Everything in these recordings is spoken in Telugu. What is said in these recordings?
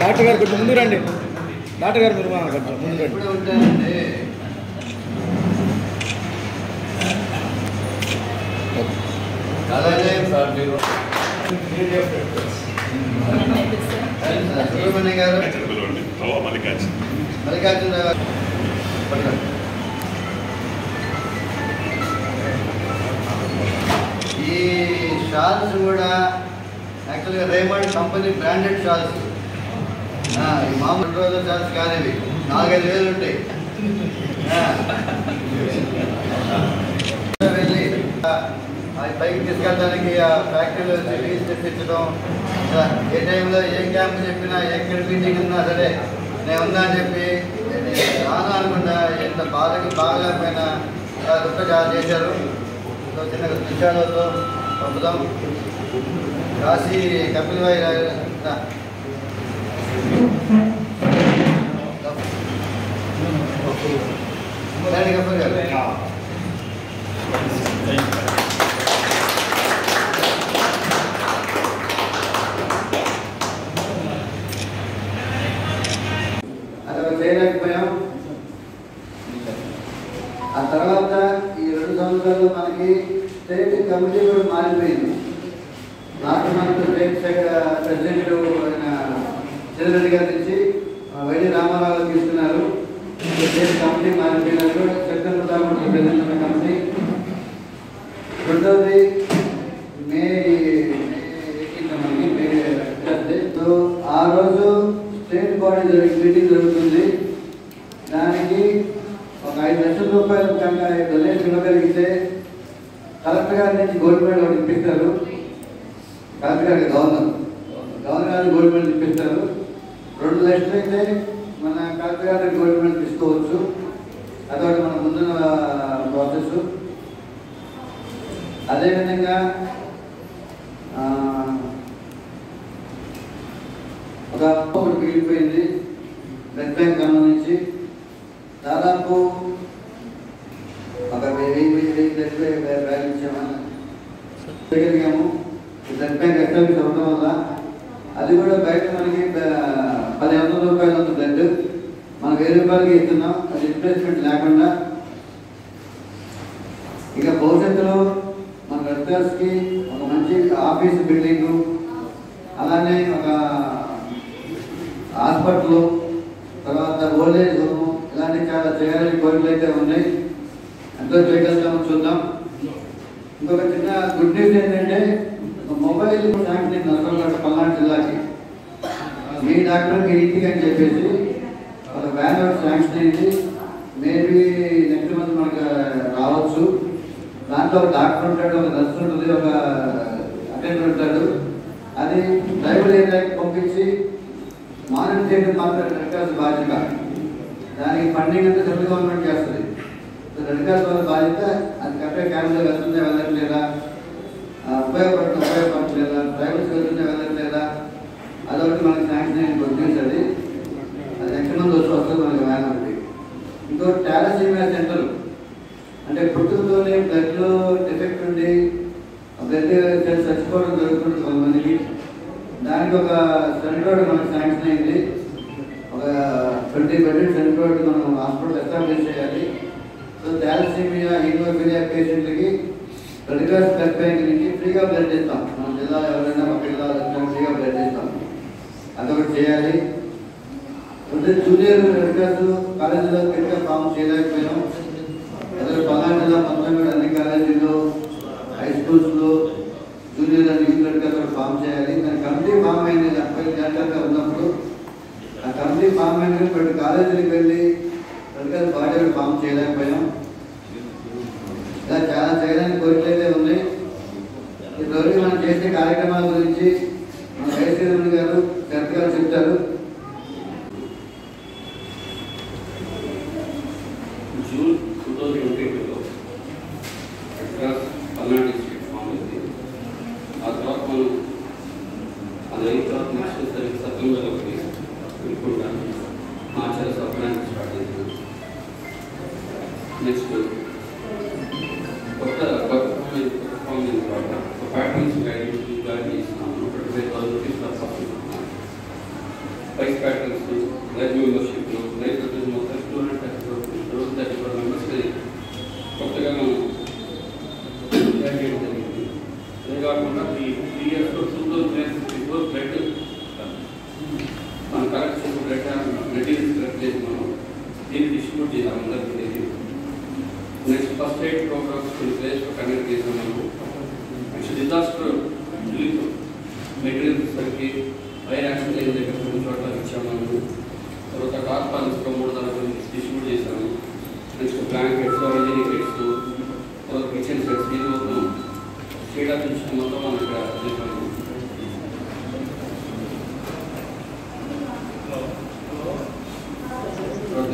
డాక్టర్ గారు కొంచెం ముందు రండి. డాక్టర్ గారు మీరు కొంచెం ముందు రండి. అలాగే సార్ మీరు సుబ్రహ్మణ్య గారు మల్లికార్జున ఈ షాల్స్ కూడా యాక్చువల్గా రేమండ్ కంపెనీ బ్రాండెడ్ షాల్స్. ఈ మామూలు రోజుల షాల్స్ కానివి 4-5 వేలు ఉంటాయి. వెళ్ళి అది పైకి తీసుకెళ్ళడానికి ఆ ఫ్యాక్టరీలో లీజ్ తెప్పించడం, ఏ టైంలో ఏ క్యాంప్ చెప్పినా ఎక్కడ మీటింగ్ ఉన్నా సరే నేను ఉన్నా అని చెప్పి చాలా అనుకుంటా. ఎంత బాగలేకపోయినా దుఃఖ చాలా చేశారు. చిన్న విషయాలతో పంపుదాం. కాశీ కపిల్ భాయ్ కపిల్ గారు చేయలేకపోయాం. ఆ తర్వాత ఈ 2 సంవత్సరాలు మనకి స్టేట్ కమిటీ కూడా మారిపోయింది. లాస్ట్ మంత్ స్టేట్ ప్రెసిడెంట్ అయిన చిరంజీవి గారి నుంచి వైడి రామారావు తీసుకున్నారు. స్టేట్ కమిటీ మారిపోయినారు. సెప్టెంబర్ దాకా ప్రెసిడెంట్ ఉన్న కమిటీ. రెండవది మే 18 ఆ రోజు స్టేట్ బాడీ మీటింగ్ జరుగుతుంది. దానికి ఒక 5 లక్షల రూపాయలు కన్నా డొనేషన్ ఇవ్వగలిగితే కలెక్టర్ గారి నుంచి గోల్డ్ మెడల్ ఒకటి ఇప్పిస్తారు. కలెక్టర్ గారికి గవర్నర్ గారికి గోల్డ్ మెడల్ ఇప్పిస్తారు. 2 లక్షలు అయితే మన కలెక్టర్ గారికి గోల్డ్ మెడల్ తీసుకోవచ్చు. అదొకటి మన ముందున్న ప్రాసెస్. అదేవిధంగా ఒకటి మిగిలిపోయింది. బ్లడ్ బ్యాంక్ సంబంధించి దాదాపు ఒక 1000 బ్యాగ్ ఇచ్చాము. బ్లడ్ బ్యాంక్ ఎస్టాబ్లిష్ అవ్వడం వల్ల అది కూడా బయట మనకి 1500 రూపాయలు ఉంది బ్లడ్. మనం 1000 రూపాయలకి ఇస్తున్నాం. అది రిప్లేస్మెంట్ లేకుండా. ఇక భవిష్యత్తులో మన రెడ్ క్రాస్కి ఒక మంచి ఆఫీస్ బిల్డింగు, అలానే ఒక హాస్పిటల్, తర్వాత ఓల్డేజ్ హోమ్, ఇలాంటి చాలా చేయాలని కోరికలు అయితే ఉన్నాయి. ఎంతో చేయగలుగుతామో చూద్దాం. ఇంకొక చిన్న గుడ్ న్యూస్ ఏంటంటే మొబైల్ శాంక్షన్ నర్సంపేట పల్నాడు జిల్లాకి మీ డాక్టర్కి ఇంటికి అని చెప్పేసి ఒక వ్యాన్ ఒకటి శాంక్షన్ అయింది. మేబీ నెక్స్ట్ మంత్ మనకు రావచ్చు. దాంట్లో ఒక డాక్టర్ ఉంటాడు, ఒక నర్స్ ఉంటుంది, ఒక అటెండర్ ఉంటాడు. అది ట్రైబల్ ఏరియాకి పంపించి మానిటర్ చేయడం మాత్రం రెడ్ క్రాస్ బాధ్యత. దానికి ఫండింగ్ అంతా సెంట్రల్ గవర్నమెంట్ చేస్తుంది. రెడ్ క్రాస్ వాళ్ళ బాధ్యత అది కరెక్ట్గా క్యాంప్లో వెళ్తుందా వెళ్ళట్లేదా, ఉపయోగపడట్లేదా, ట్రైబల్స్ వెళ్తుందా వెళ్ళట్లేదా, అదొకటి మనకి శాంక్షన్ అయ్యి గుర్తించి అది నెక్స్ట్ మంత్ వస్తుంది మనకి వ్యాన్ ఒకటి. ఇంకోటి టాలసీమియా సెంటర్, అంటే పుట్టుకతోనే బ్లడ్లో డిఫెక్ట్ ఉండి బ్లడ్ సెల్స్ చచ్చిపోవడం జరుగుతుంది కొంతమందికి. దానికి ఒక సెంటర్ మనకు శాంక్షన్ అయింది. ఒక 20 బెడ్ సెంటర్ మనం హాస్పిటల్ ఎస్టాబ్లిష్ చేయాలి. సో థాలసీమియా, హీమోఫీలియా పేషెంట్లకి రెడ్ క్రాస్ బ్లడ్ బ్యాంక్ నుంచి ఫ్రీగా బ్లడ్ ఇస్తాం. మన జిల్లా ఎవరైనా ఒక జిల్లాలో ఫ్రీగా బ్లడ్ ఇస్తాం. అదొకటి చేయాలి. జూనియర్ రెడ్ క్రాస్ కాలేజీలో కింద ఫామ్ చేయలేకపోయాం. అదే పల్నాడు జిల్లా మొత్తం కూడా అన్ని కాలేజీల్లో, హై స్కూల్స్లో junior and youth red cross form చేయాలి. దాని కమిటీ ఫామ్ అయింది. 70 గంటలుగా ఉన్నప్పుడు ఆ కమిటీ ఫామ్ అయిన ప్రతి కాలేజీలకు వెళ్ళి రెడ్ క్రాస్ బాడీ ఫామ్ చేయలేకపోయాం. ఇలా చాలా చేయడానికి కోరికలు అయితే ఉన్నాయి. ఈరోజు మనం చేసే కార్యక్రమాల గురించి మన వైశ్వరమణి గారు శరత్ గారు చెప్తారు. జూన్ 2022లో red cross Palnadu district form అయింది. ఆ తర్వాత మనం అది అయిన తర్వాత నెక్స్ట్ సెప్టెంబర్ వినుకుంటా మార్చిలో సప్లానికి స్టార్ట్ చేసినాం. నెక్స్ట్ కొత్త ఫామ్ యాడ్ చేయడం జరిగింది. అదే కాకుండా ఈ 3 yearsలో 2064 బ్లడ్ మనం కలెక్ట్ చేసిన బ్లడ్ మెటీరియల్స్ కలెక్ట్ చేసి మనం దీన్ని డిస్ట్రిబ్యూట్ చేసాం అందరికీ. నెక్స్ట్ ఫస్ట్ ఎయిడ్ ప్రోగ్రామ్స్ కొన్ని ప్లేస్లో కండక్ట్ చేసాం మనం. నెక్స్ట్ డిజాస్టర్ రిలీఫ్ మెటీరియల్స్ సరికి ఫైర్ యాక్సిడెంట్ అయిన దగ్గర కొన్ని చోట్ల ఇచ్చాము మనం. తర్వాత టార్పాలిన్స్లో 3 దాంట్లో డిస్ట్రిబ్యూట్ చేశాము. నెక్స్ట్ బ్లాంకెట్స్, హైజీనిక్ కిట్స్, తర్వాత కిచెన్ సెట్స్, ఇది మొత్తం స్టేట్ ఆఫ్ నుంచి మొత్తం మనం ఇక్కడ చేసాము.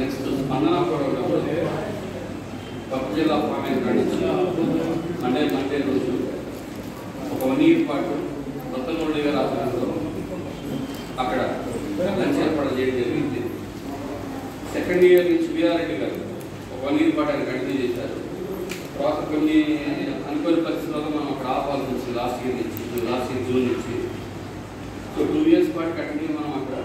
నెక్స్ట్ స్పందన ప్రోగ్రామ్ కడప జిల్లా పార్లమెంట్ నుంచి మండే రోజు ఒక 1 year పాటు రత్నమూర్తి గారి ఆధ్వర్యంలో అక్కడ లంచ్ ఏర్పాటు చేయడం జరిగింది. సెకండ్ ఇయర్ నుంచి వీరారెడ్డి గారు ఒక 1 year పాటు ఆయన కంటిన్యూ చేశారు. తర్వాత కొన్ని అనుకోని పరిస్థితుల్లో మనం అక్కడ ఆపాల్సి వచ్చింది లాస్ట్ ఇయర్ జూన్ నుంచి. సో 2 years పాటు కంటిన్యూ మనం అక్కడ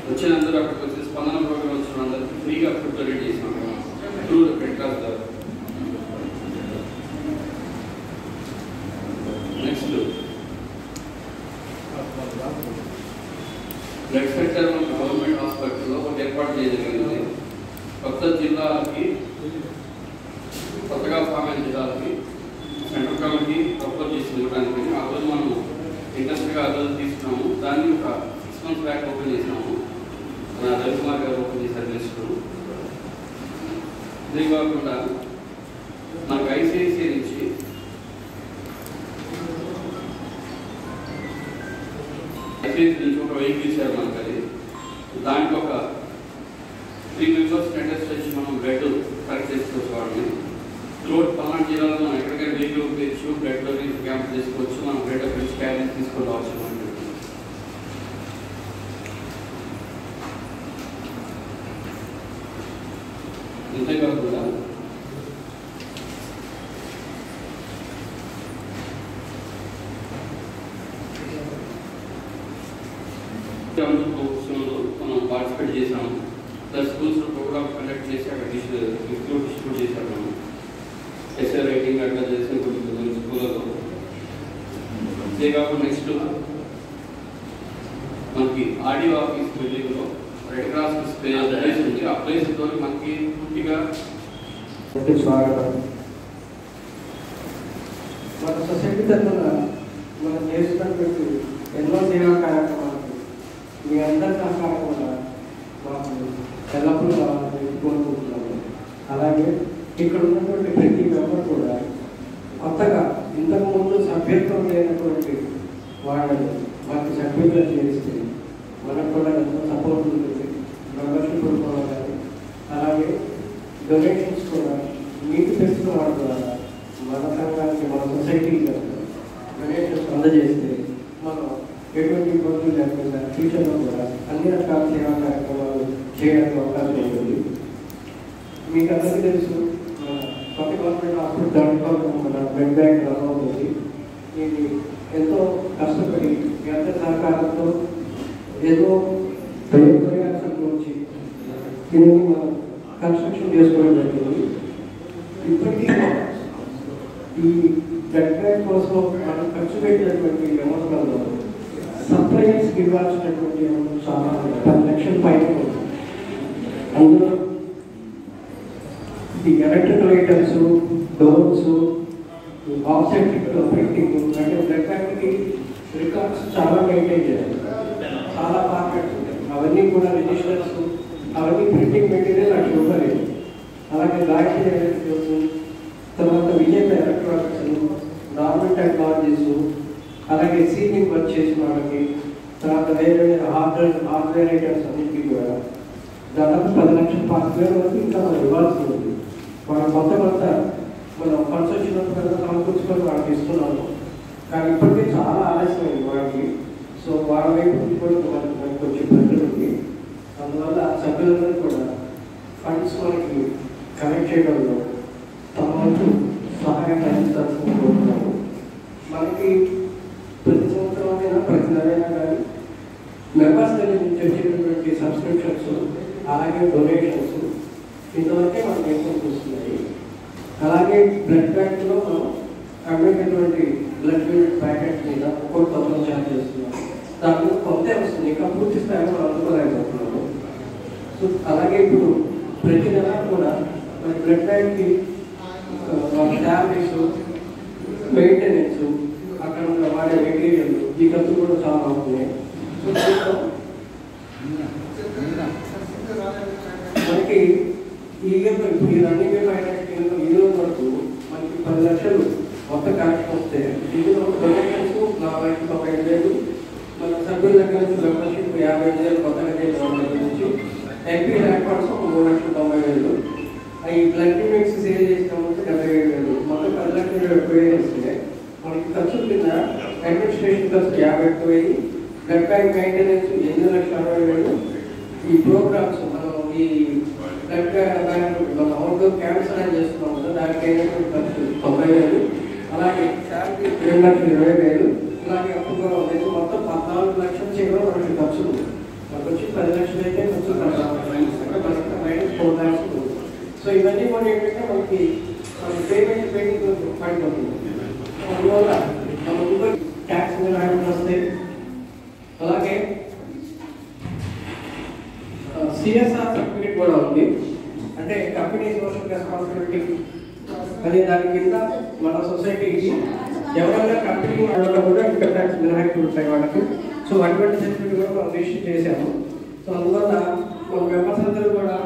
వచ్చిన అందరూ అక్కడికి వచ్చి స్పందన ప్రోగ్రామ్ వచ్చిన అందరికీ ఫ్రీగా ఫుడ్ డొనేట్ చేసాం త్రూ రెడ్ క్రాస్ ద్వారా. నెక్స్ట్ బ్లడ్ సెంటర్ గవర్నమెంట్ హాస్పిటల్లో ఒకటి ఏర్పాటు చేయగలిగింది. కొత్తగా ఫామ్ అయిన జిల్లాలకి సెంట్రల్ కమిటీ ప్రపోజ్ చేసి ఇవ్వడానికి ఆ రోజు మనం ఇంట్రెస్ట్గా ఆ రోజు తీసుకున్నాము. దాన్ని ఒక 6 months బ్యాక్ ఓపెన్ చేసినాము. రవికుమార్ గారు ఓపెన్ చేశారు లిస్టు. ఇది కాకుండా మనకు ఐసిఐసిఐ నుంచి ఒక వెహికల్ ఇచ్చారు మనకు. అది దాంట్లో ఒక 3 members టెండర్స్ వచ్చి మనం బ్లడ్ కలెక్ట్ చేసుకోవచ్చు. వాడిని రోడ్ పల్నాడు జిల్లాలో మనం ఎక్కడికైనా వెహికల్ ఉపయోగించు బ్లడ్ డొనేషన్ క్యాంప్ చేసుకోవచ్చు. మనం బ్లడ్ అక్కడి నుంచి క్యారీ తీసుకొని రావచ్చు. అంతేకాకుండా మనం పార్టిసిపేట్ చేసాము. ప్లస్ స్కూల్స్లో ప్రోగ్రామ్ కండక్ట్ చేసి అక్కడ డిస్ట్రిబ్యూట్ చేశాము. మనం ఎస్ఏ రైటింగ్ అట్లా చేసిన కొన్ని స్కూళ్ళలో. అంతేకాకుండా నెక్స్ట్ మనకి ఆడియో ఆఫీస్ బిల్డింగ్లో రెడ్ క్రాస్ ప్లేస్ ఉంది. ఆ ప్లేస్ తోటి మనకి పూర్తిగా స్వాగతం. మన సొసైటీ తరఫున మనం చేస్తున్నటువంటి ఎన్నో సేవా కార్యక్రమాలకు మీ అందరి సహకారం వల్ల మాకు ఎల్లప్పుడూ కావాలని కోరుకుంటున్నాము. అలాగే ఇక్కడ ఉన్నటువంటి ప్రతి మెంబర్ కూడా కొత్తగా ఇంతకుముందు సభ్యత్వం లేనటువంటి వాళ్ళని మాకు సభ్యులుగా చేస్తే మనకు కూడా ఎంతో సపోర్ట్ ఉంటుంది. మెంబర్షిప్ కూడా కానీ అలాగే డొనేషన్స్ కూడా మీకు తెలిసిన వాళ్ళ ద్వారా మన సంఘానికి మన సొసైటీకి డొనేషన్స్ అందజేస్తే మనం ఎటువంటి ఇబ్బందులు లేకుండా ఫ్యూచర్లో కూడా అన్ని రకాల సేవా కార్యక్రమాలు చేయడానికి అవకాశం ఉంటుంది. మీకు అందరికీ తెలుసు కొత్త గవర్నమెంట్ హాస్పిటల్ దాంట్లో మన బ్లడ్ బ్యాంక్ రన్ అవుతుంది. ఇది ఎంతో కష్టపడి మీ అందరి సహకారంతో ఏదో ప్రయోజనాలు వచ్చి దీనిని మనం కన్స్ట్రక్షన్ చేసుకోవడం జరిగింది. ఇప్పటికీ ఈ బ్లడ్ బ్యాంక్ కోసం మనం ఖర్చు పెట్టినటువంటి అమౌంట్లలో సప్లైస్కి ఇవ్వాల్సినటువంటి అమౌంట్ చాలా 10 లక్షల పైన ఉంది. అందులో ఈ electrical items, doors, objective printing అంటే బ్లడ్ బ్యాంక్కి రికార్డ్స్ చాలా మెయింటైన్ చేయాలి. చాలా ఫార్మాట్స్ ఉంటాయి. అవన్నీ కూడా రిజిస్టర్స్, అవన్నీ ప్రింటింగ్ మెటీరియల్ అట్లా ఇవ్వలేదు. అలాగే లాంటి ఎలక్ట్రికల్స్, తర్వాత విజేత ఎలక్ట్రానిక్స్, నార్మల్ టెక్నాలజీస్, అలాగే సీలింగ్ వర్క్ చేసిన వాళ్ళకి, తర్వాత వేరే హార్డ్వేర్ ఐటమ్స్ అన్నింటికి కూడా దాదాపు 10 లక్షల 5,000 వరకు ఇంకా మనం ఇవ్వాల్సి ఉంది. మనం కొత్త మనం ఫండ్స్ వచ్చినప్పుడు సమకూర్చుకొని వాళ్ళకి ఇస్తున్నాము. కానీ ఇప్పటికే చాలా ఆలస్యమైంది వాళ్ళకి. సో వాళ్ళ వైపు నుంచి కూడా మనకు కొంచెం ప్రెజర్ ఉంది. అందువల్ల సభ్యులందరూ కూడా ఫండ్స్ మనకి కలెక్ట్ చేయడంలో తమ వంతు సహాయం అందించాల్సింది కోరుతున్నాము. మనకి ప్రతి సంవత్సరం ప్రతి నెలైనా కానీ మెంబర్స్ దగ్గర నుంచి వచ్చేటటువంటి సబ్స్క్రిప్షన్స్ అలాగే డొనేషన్స్ ఇంతవరకే మనకి ఎక్కువ చూస్తున్నాయి. అలాగే బ్లడ్ బ్యాంక్లో మనం అమ్మేటటువంటి బ్లడ్ ప్యాకెట్స్ మీద ఒక్కొక్క తత్వం ఛార్జ్ చేస్తున్నాం. దాంట్లో కొంతే వస్తుంది, ఇంకా పూర్తి స్థాయిలో మనం అందుకోలేకపోతున్నాము. సో అలాగే ఇప్పుడు ప్రతి నెల కూడా మన బ్లడ్ బ్యాంక్కి శాలరీస్, మెయింటెనెన్స్, అక్కడ ఉన్న వాడే మెటీరియల్, ఈ ఖర్చు కూడా చాలా అవుతున్నాయి. సో మనకి ఈ ఇయర్లో ఇప్పుడు ఈ రన్నింగ్ ఇయర్ ఫైనాన్స్ ఈ రోజు వరకు మనకి 10 లక్షలు మొత్తం కలెక్షన్ వస్తే ఇందులో డొనేషన్స్ 45,000, మన సభ్యుల దగ్గర నుంచి మెంబర్షిప్ 50,000 కొత్తగా చేసిన నుంచి ఎంపీ ల్యాక్స్ ఒక 3,90,000, ఈ బ్లడ్ మిక్స్ సేల్ చేసినామంటే 77,000, మొత్తం 10,70,000 వస్తే మనకి ఖర్చు కింద అడ్మినిస్ట్రేషన్ ఖర్చు 50,000, బ్లడ్ బ్యాంక్ మెయింటెనెన్స్ 8,60,000, ఈ ప్రోగ్రామ్స్ మనం ఈ బ్లడ్ బ్యాంక్ మన అవుట్డోర్ క్యాంప్స్ అనేది చేస్తున్నాం కదా, దానికి అయినటువంటి ఖర్చు 90,000, అలాగే శాలరీ 2,20,000, అలాగే అప్పుడు అనేది మొత్తం 14 లక్షల చివర మనకి ఖర్చు మనకు వచ్చి 10 లక్షలు అయితే ఖర్చు -4 lakhs. సో ఇవన్నీ కూడా ఏంటంటే మనకి పేమెంట్ పడిపోతుంది. అందువల్ల మన ట్యాక్స్ మినహాయింపులు వస్తాయి. అలాగే సిఎస్ఆర్ సర్టిఫికేట్ కూడా ఉంది, అంటే కంపెనీ సోషల్ రెస్పాన్సిబిలిటీ అనే దాని కింద మన సొసైటీకి ఎవరైనా కంపెనీ వాళ్ళలో కూడా ఇన్కమ్ ట్యాక్స్ మినహాయింపులు ఉంటాయి వాళ్ళకి. సో అటువంటి సర్టిఫికేట్ కూడా మనం రిజిస్టర్ చేశాము. సో అందువల్ల మెంబర్స్ అందరూ కూడా